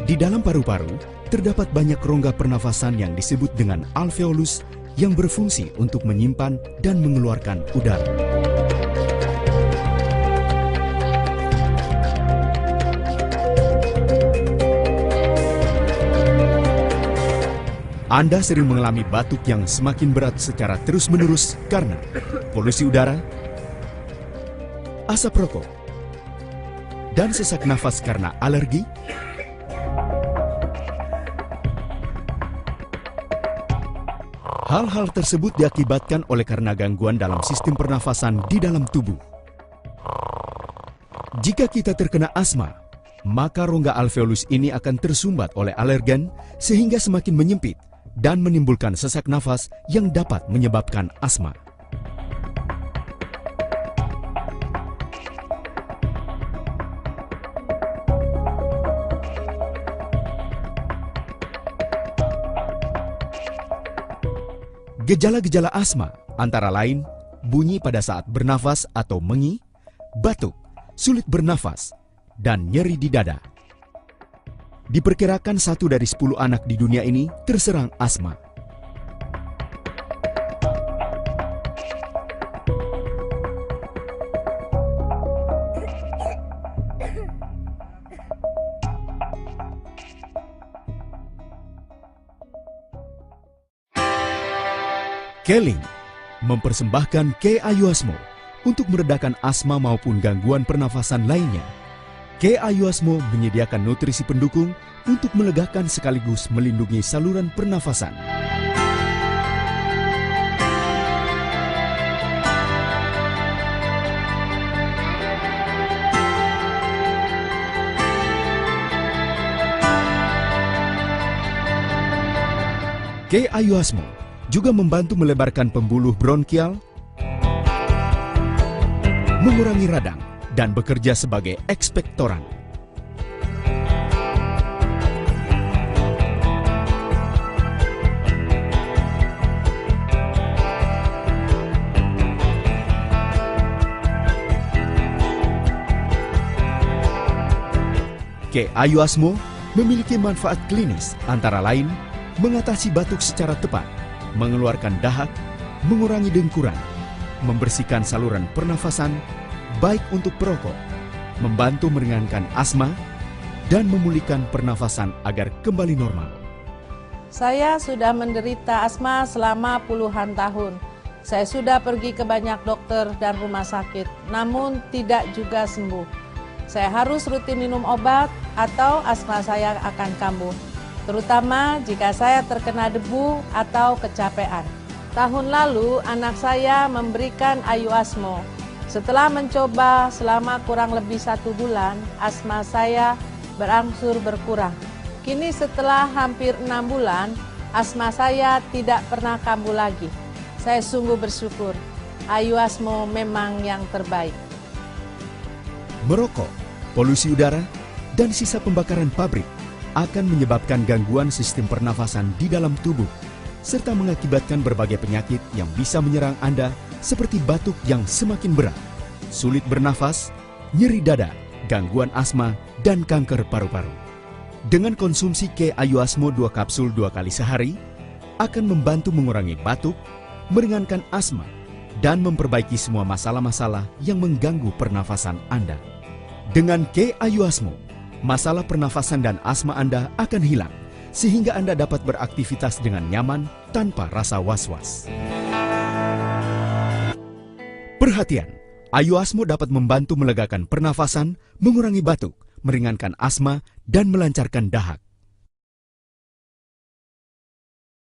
Di dalam paru-paru, terdapat banyak rongga pernafasan yang disebut dengan alveolus yang berfungsi untuk menyimpan dan mengeluarkan udara. Anda sering mengalami batuk yang semakin berat secara terus-menerus karena polusi udara, asap rokok, dan sesak nafas karena alergi. Hal-hal tersebut diakibatkan oleh karena gangguan dalam sistem pernafasan di dalam tubuh. Jika kita terkena asma, maka rongga alveolus ini akan tersumbat oleh alergen sehingga semakin menyempit dan menimbulkan sesak nafas yang dapat menyebabkan asma. Gejala-gejala asma antara lain bunyi pada saat bernafas atau mengi, batuk, sulit bernafas, dan nyeri di dada. Diperkirakan 1 dari 10 anak di dunia ini terserang asma. Keling mempersembahkan K Ayuasmo untuk meredakan asma maupun gangguan pernafasan lainnya. K Ayuasmo menyediakan nutrisi pendukung untuk melegakan sekaligus melindungi saluran pernafasan. K Ayuasmo juga membantu melebarkan pembuluh bronkial, mengurangi radang, dan bekerja sebagai ekspektoran. K Ayuasmo memiliki manfaat klinis antara lain mengatasi batuk secara tepat, mengeluarkan dahak, mengurangi dengkuran, membersihkan saluran pernafasan, baik untuk perokok, membantu meringankan asma, dan memulihkan pernafasan agar kembali normal. Saya sudah menderita asma selama puluhan tahun. Saya sudah pergi ke banyak dokter dan rumah sakit, namun tidak juga sembuh. Saya harus rutin minum obat atau asma saya akan kambuh, terutama jika saya terkena debu atau kecapean. Tahun lalu anak saya memberikan Ayuasmo. Setelah mencoba selama kurang lebih 1 bulan, asma saya berangsur berkurang. Kini setelah hampir 6 bulan, asma saya tidak pernah kambuh lagi. Saya sungguh bersyukur. Ayuasmo memang yang terbaik. Merokok, polusi udara, dan sisa pembakaran pabrik akan menyebabkan gangguan sistem pernafasan di dalam tubuh, serta mengakibatkan berbagai penyakit yang bisa menyerang Anda seperti batuk yang semakin berat, sulit bernafas, nyeri dada, gangguan asma, dan kanker paru-paru. Dengan konsumsi K Ayuasmo 2 kapsul 2 kali sehari, akan membantu mengurangi batuk, meringankan asma, dan memperbaiki semua masalah-masalah yang mengganggu pernafasan Anda. Dengan K Ayuasmo, masalah pernafasan dan asma Anda akan hilang, sehingga Anda dapat beraktivitas dengan nyaman tanpa rasa was-was. Perhatian, Ayuasmo dapat membantu melegakan pernafasan, mengurangi batuk, meringankan asma, dan melancarkan dahak.